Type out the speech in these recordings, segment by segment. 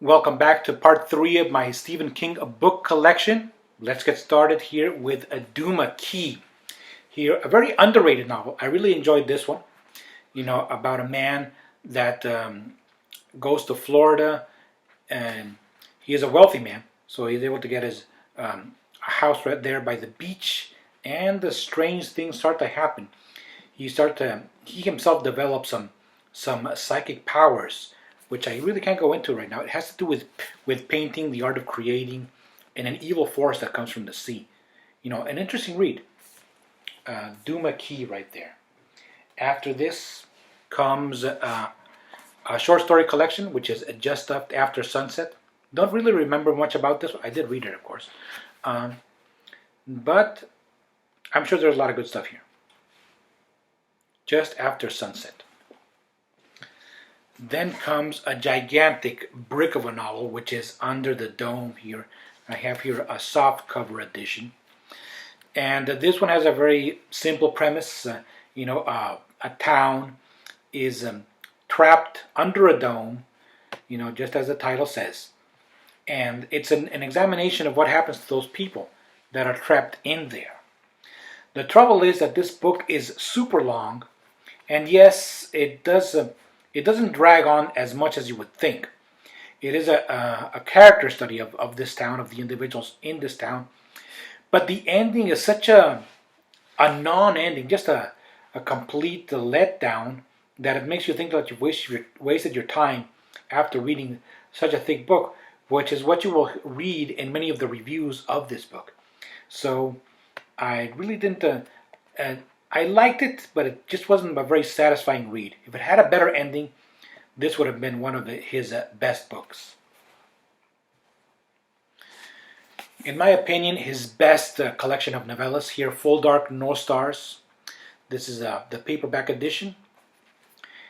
Welcome back to part 3 of my Stephen King book collection. Let's get started here with Duma Key. Here, a very underrated novel. I really enjoyed this one. About a man that goes to Florida, and he is a wealthy man, so he's able to get his a house right there by the beach, and the strange things start to happen. He himself develops some psychic powers, which I really can't go into right now. It has to do with painting, the art of creating, and an evil force that comes from the sea. An interesting read. Duma Key right there. After this comes a short story collection, which is Just After Sunset. Don't really remember much about this. I did read it, of course. But I'm sure there's a lot of good stuff here. Just After Sunset. Then comes a gigantic brick of a novel, which is Under the Dome here. I have here a soft cover edition. And this one has a very simple premise. A town is trapped under a dome, just as the title says. And it's an examination of what happens to those people that are trapped in there. The trouble is that this book is super long, and yes, it doesn't drag on as much as you would think. It is a character study of this town, of the individuals in this town. But the ending is such a non-ending, just a complete letdown, that it makes you think that you've wasted your time after reading such a thick book, which is what you will read in many of the reviews of this book. So I really didn't... I liked it, but it just wasn't a very satisfying read. If it had a better ending, this would have been one of his best books. In my opinion, his best collection of novellas here, Full Dark, No Stars. This is the paperback edition.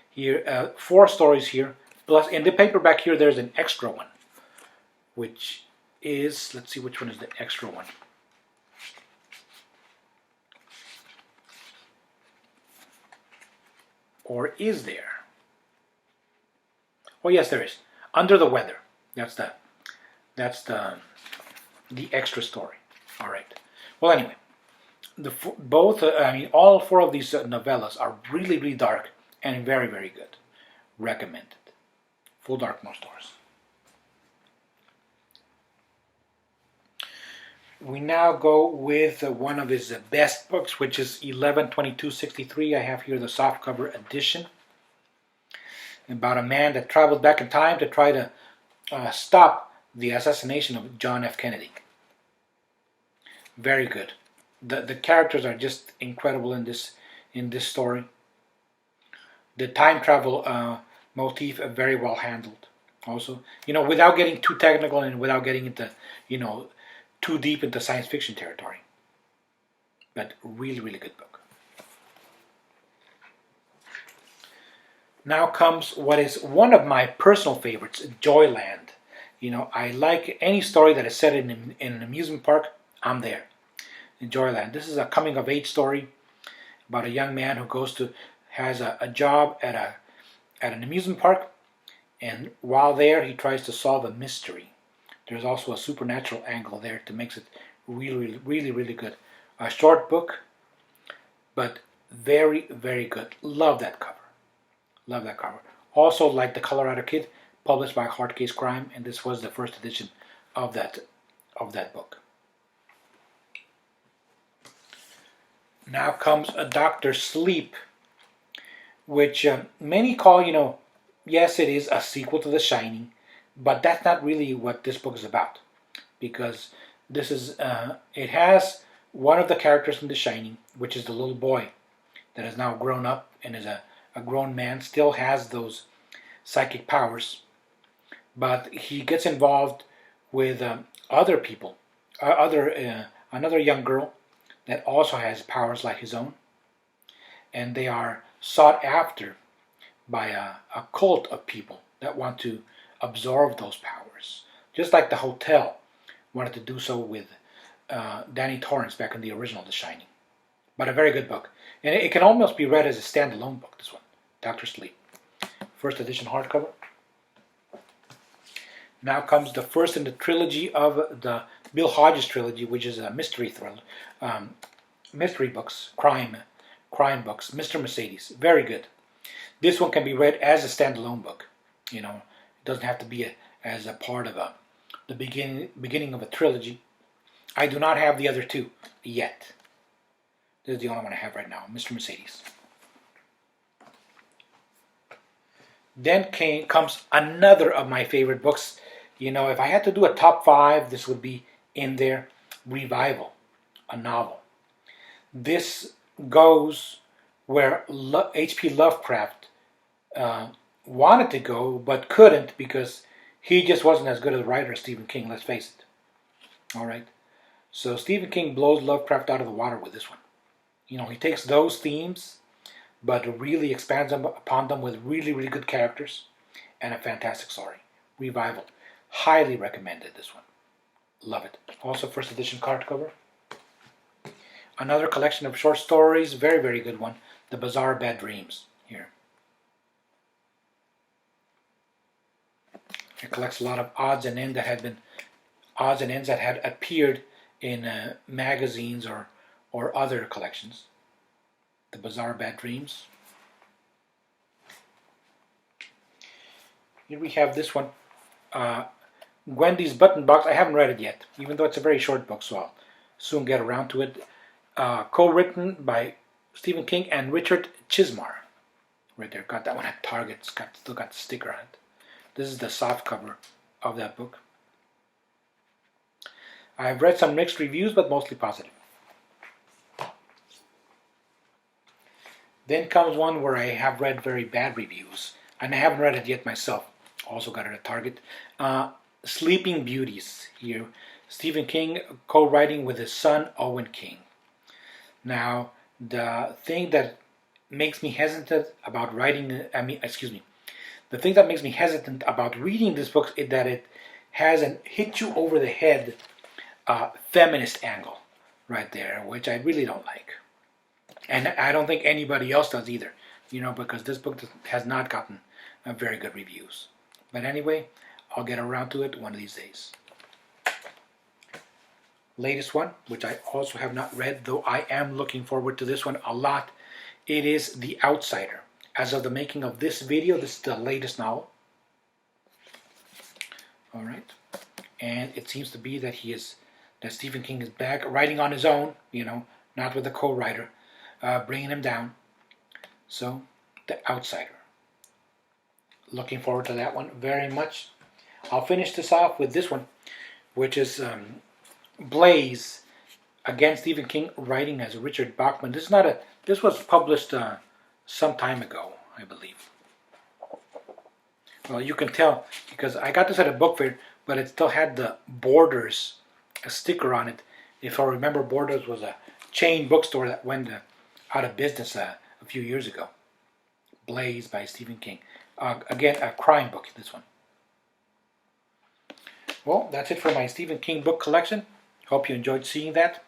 Here, 4 stories here. Plus, in the paperback here, there's an extra one, which is, let's see which one is the extra one. Or is there? Oh yes, there is. Under the Weather. That's the extra story. All right. Well, anyway, all 4 of these novellas are really, really dark and very, very good. Recommended. Full Dark, No Stars. We now go with one of his best books, which is 11/22/63. I have here the softcover edition. About a man that traveled back in time to try to stop the assassination of John F. Kennedy. Very good. The characters are just incredible in this story. The time travel motif very well handled. Also, without getting too technical and without getting into, too deep into science fiction territory. But really, really good book. Now comes what is one of my personal favorites, Joyland. I like any story that is set in an amusement park. I'm there. In Joyland. This is a coming of age story about a young man who has a job at an amusement park, and while there he tries to solve a mystery. There's also a supernatural angle there that makes it really, really, really good. A short book, but very, very good. Love that cover. Love that cover. Also, like The Colorado Kid, published by Hard Case Crime, and this was the first edition of that book. Now comes a Dr. Sleep, which many call, yes, it is a sequel to The Shining, but that's not really what this book is about, because this is it has one of the characters from The Shining, which is the little boy that has now grown up and is a grown man, still has those psychic powers, but he gets involved with other people, another young girl that also has powers like his own, and they are sought after by a cult of people that want to absorb those powers, just like the hotel wanted to do so with Danny Torrance back in the original The Shining. But a very good book, and it can almost be read as a standalone book, this one, Dr. Sleep. First edition hardcover. Now comes the first in the trilogy of the Bill Hodges trilogy, which is a mystery thriller, mystery books, crime books. Mr. Mercedes, very good. This one can be read as a standalone book. You know, it doesn't have to be as a part of the beginning of a trilogy. I do not have the other two yet. This is the only one I have right now, Mr. Mercedes. Then comes another of my favorite books. You know, if I had to do a top 5, this would be in there. Revival, a novel. This goes where H.P. Lovecraft wanted to go, but couldn't because he just wasn't as good a writer as Stephen King, let's face it. All right. So Stephen King blows Lovecraft out of the water with this one. You know, he takes those themes, but really expands upon them with really, really good characters and a fantastic story. Revival. Highly recommended, this one. Love it. Also first edition hardcover. Another collection of short stories. Very, very good one. The Bizarre Bad Dreams. Here. It collects a lot of odds and ends that had appeared in magazines or other collections. The Bizarre Bad Dreams. Here we have this one, Gwendy's Button Box. I haven't read it yet, even though it's a very short book, so I'll soon get around to it. Co-written by Stephen King and Richard Chizmar. Right there, got that one at Target. It's still got the sticker on it. This is the soft cover of that book. I've read some mixed reviews, but mostly positive. Then comes one where I have read very bad reviews, and I haven't read it yet myself. Also got it at Target. Sleeping Beauties here. Stephen King co-writing with his son Owen King. Now, the thing that makes me hesitant about the thing that makes me hesitant about reading this book is that it has an hit you over the head feminist angle right there, which I really don't like. And I don't think anybody else does either, you know, because this book has not gotten very good reviews. But anyway, I'll get around to it one of these days. Latest one, which I also have not read, though I am looking forward to this one a lot. It is The Outsider. As of the making of this video, this is the latest novel. All right. And it seems to be that Stephen King is back writing on his own, you know, not with a co-writer. Bringing him down. So, The Outsider. Looking forward to that one very much. I'll finish this off with this one, which is Blaze. Again, Stephen King writing as Richard Bachman. This was published some time ago, I believe. Well, you can tell because I got this at a book fair, but it still had the Borders, a sticker on it. If I remember, Borders was a chain bookstore that went out of business a few years ago. Blaze by Stephen King. Again, a crime book, this one. Well, that's it for my Stephen King book collection. Hope you enjoyed seeing that.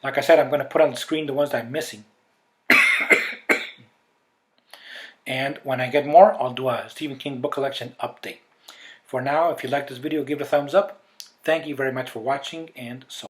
Like I said, I'm going to put on the screen the ones that I'm missing. And when I get more, I'll do a Stephen King book collection update. For now, if you like this video, give it a thumbs up. Thank you very much for watching, and so